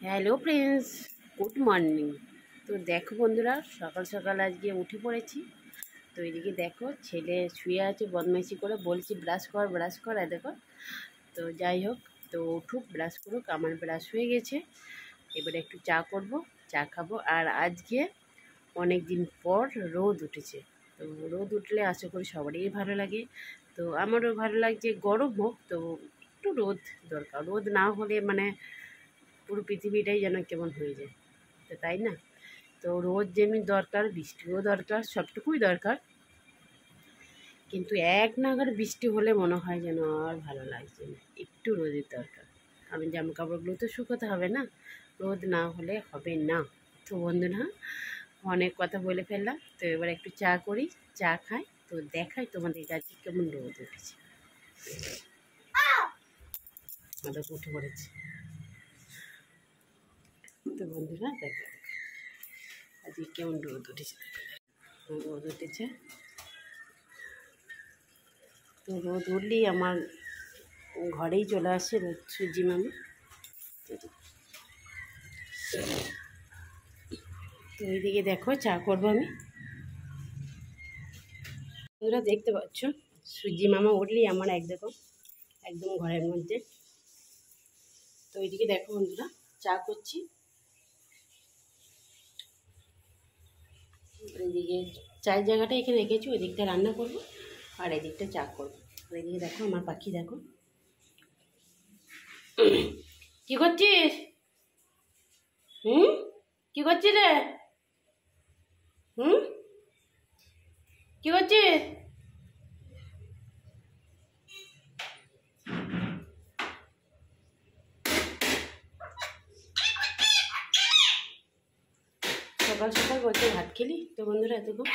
Hello friends, good morning. তো দেখো বন্ধুরা, সকাল সকাল আজকে উঠে পড়েছি। তো এদিকে দেখো ছেলে শুয়ে আছে বদমাইশি করে, বলছি ব্রাশ কর আর দেখো। তো যাই হোক, তো উঠুক ব্রাশ করুক, আমার ব্রাশ হয়ে গেছে। এবারে একটু চা করব, চা খাবো। আর আজকে অনেক দিন পর রোদ উঠেছে। তো রোদ উঠলে আশা করি সবারই ভালো লাগে। তো আমারও ভালো লাগছে, গরম হোক তো একটু রোদ দরকার। রোদ না হলে মানে পুরো পৃথিবীটাই যেন কেমন হয়ে যায়, তো তাই না? তো রোদ যেমনি দরকার, বৃষ্টিও দরকার, সবটুকুই দরকার। কিন্তু এক নাগাড় বৃষ্টি হলে মনে হয় যেন আর ভালো লাগছে না, একটু রোদের দরকার। কারণ জামা কাপড়গুলো তো শুকোতে হবে না, রোদ না হলে হবে না। তো বন্ধুরা, অনেক কথা বলে ফেললাম। তো এবার একটু চা করি, চা খাই, তো দেখাই তোমাদের কাছে কেমন রোদ উঠেছে। আমাদের উঠে পড়েছে। তো বন্ধুরা দেখো আজকে কেমন রোদ উঠেছে। রোদ উঠেছে, তো রোদ উঠলেই আমার ঘরেই চলে আসে সূর্যি মামা। তো এইদিকে দেখো চা করবো আমি। বন্ধুরা দেখতে পাচ্ছ, সূর্যি মামা উঠলেই আমার একদম ঘরের মধ্যে। তো এইদিকে দেখো বন্ধুরা, চা করছি। এইদিকে চায়ের জায়গাটা এখানে রেখেছি, ওই দিকটা রান্না করবো আর এই দিকটা চা করবো। আর এইদিকে দেখো আমার পাখি, দেখো কি করছিস? কি করছিস রে? কি করছিস? সকাল সকাল বলছে ভাত খেলি। তো বন্ধুরা এতক্ষণ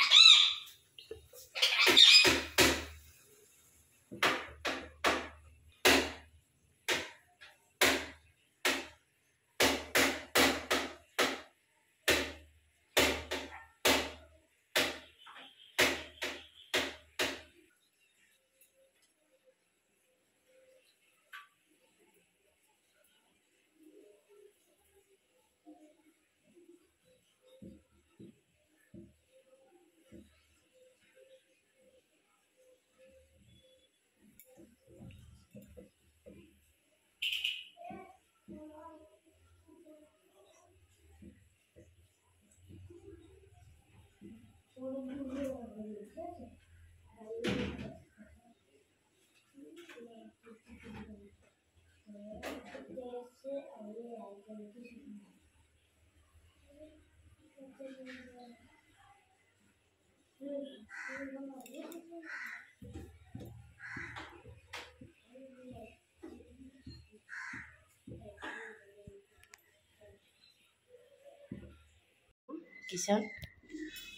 কিষান।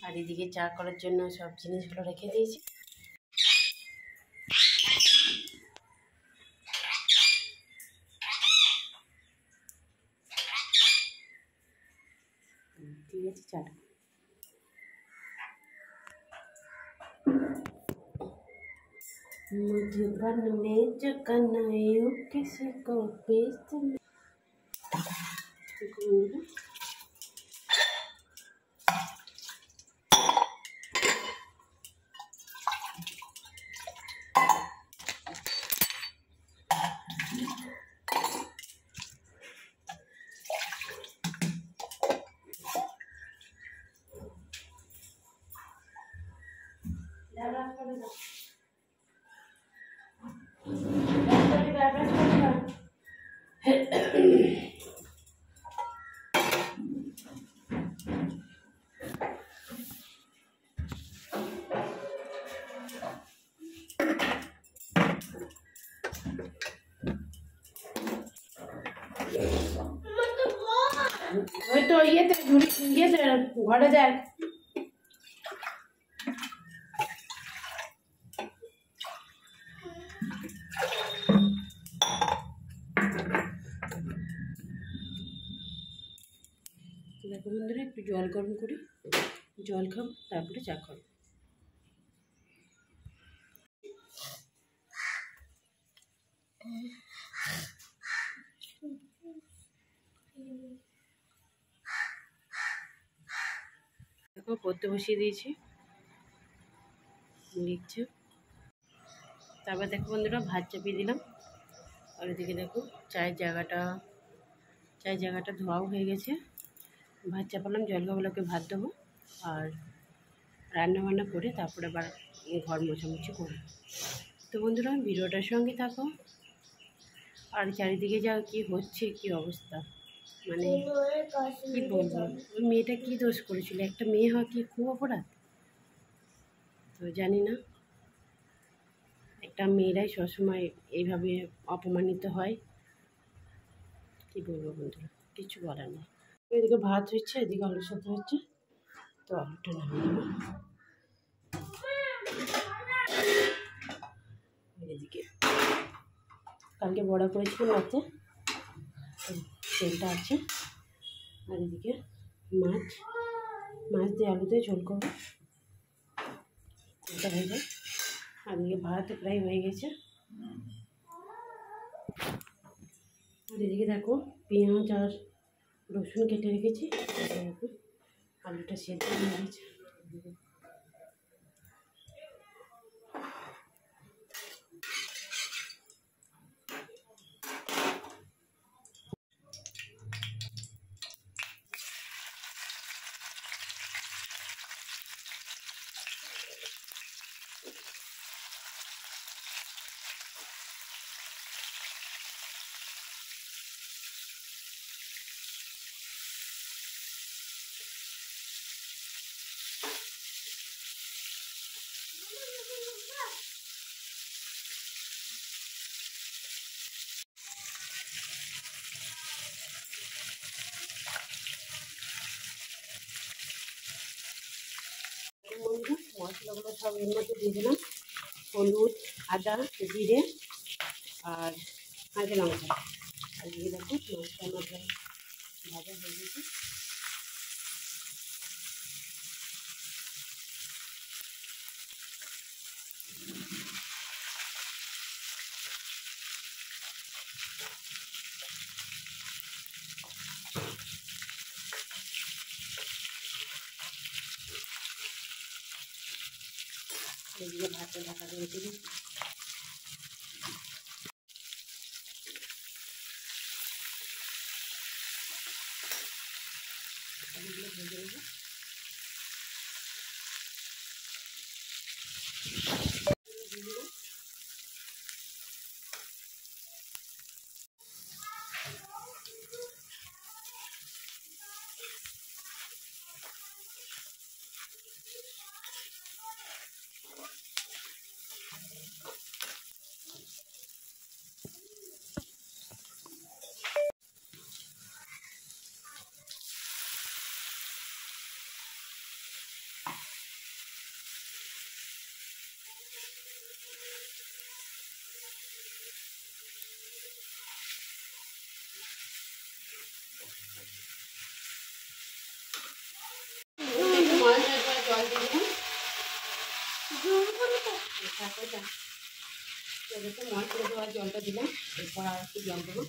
আর এদিকে চা করার জন্য সব জিনিসগুলো রেখে দিয়েছি। ঠিক আছে, চাটা मधुबन में जो कन्हैया किसी को बेचना। ওই তো ইয়েতে ঘরে দেখ। দেখো বন্ধুরা, একটু জল গরম করি, জল খাবো, তারপরে চা খাবো। ও পড়তে বসিয়ে দিয়েছি, লিখছে। তারপর দেখো বন্ধুরা ভাত চাপিয়ে দিলাম। আর এদিকে দেখো চায়ের জায়গাটা ধোয়াও হয়ে গেছে। ভাত চাপালাম, জলখাবারগুলোকে ভাত দেবো আর রান্নাবান্না করে তারপরে আবার ঘর মোছামুছি করব। তো বন্ধুরা ভিডিওটার সঙ্গে থাকো। আর চারিদিকে যা কি হচ্ছে, কি অবস্থা, মানে কি বলবো। ওই মেয়েটা কি দোষ করেছিল? একটা মেয়ে হয় কি খুব অপরাধ? তো জানি না, একটা মেয়েরাই সবসময় এইভাবে অপমানিত হয়। কি বলবো বন্ধুরা, কিছু বলার নেই। এদিকে ভাত হচ্ছে, এদিকে আলু সেদ্ধ হচ্ছে। তো আলুটা নামিয়ে দেবো। এদিকে কালকে বড়া করেছিলাম রাতে, তেলটা আছে। আর এদিকে মাছ দিয়ে আলু দিয়ে ঝোল করবো, তেলটা হয়ে যায়। আর এদিকে ভাত প্রায় হয়ে গেছে। আর এদিকে দেখো পেঁয়াজ আর রসুন কেটে রেখেছি। দেখো আলুটা সেদ্ধ হয়ে গেছে। মশলাগুলো সব এর মধ্যে দিয়ে দিলাম, হলুদ, আদা, জিরে আর কাঁচা লঙ্কা। আর দিয়ে দেখো মাছটা আমার ভাজা হয়ে গেছে। এদিকে ভাতটা ঢাকা দিয়ে দিলাম। আলুগুলো ভেজে নেবো। জল দিয়ে দিলাম। এদিকে মাছ করে দেওয়ার জলটা দিলাম, এরপর আর একটু জল দেবো।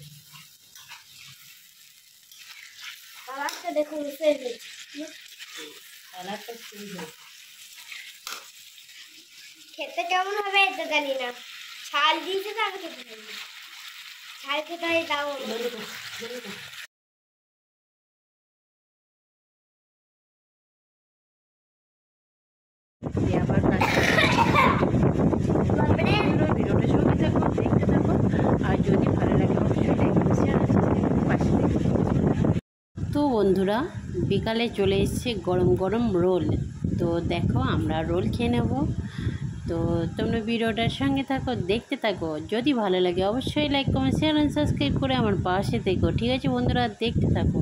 কালারটা দেখুন, কালারটা খুবই ভালো। খেতে কেমন হবে এটা জানি না। ছাল দিয়েছে তো আমি খেতে পারি না। ছাল খেতে হয় তাও আবার ভিডিওটা সঙ্গে থাকো, দেখতে থাকো। আর যদি ভালো লাগে অবশ্যই লাইক করো, শেয়ার আর সাবস্ক্রাইব করে পাশে থেকো। তো বন্ধুরা বিকালে চলে এসেছে গরম গরম রোল। তো দেখো আমরা রোল খেয়ে নেব। তো তোমরা ভিডিওটার সঙ্গে থাকো, দেখতে থাকো। যদি ভালো লাগে অবশ্যই লাইক কমেন্ট শেয়ার আর সাবস্ক্রাইব করে আমার পাশে থেকো। ঠিক আছে বন্ধুরা, দেখতে থাকো।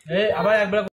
এই আবার একবার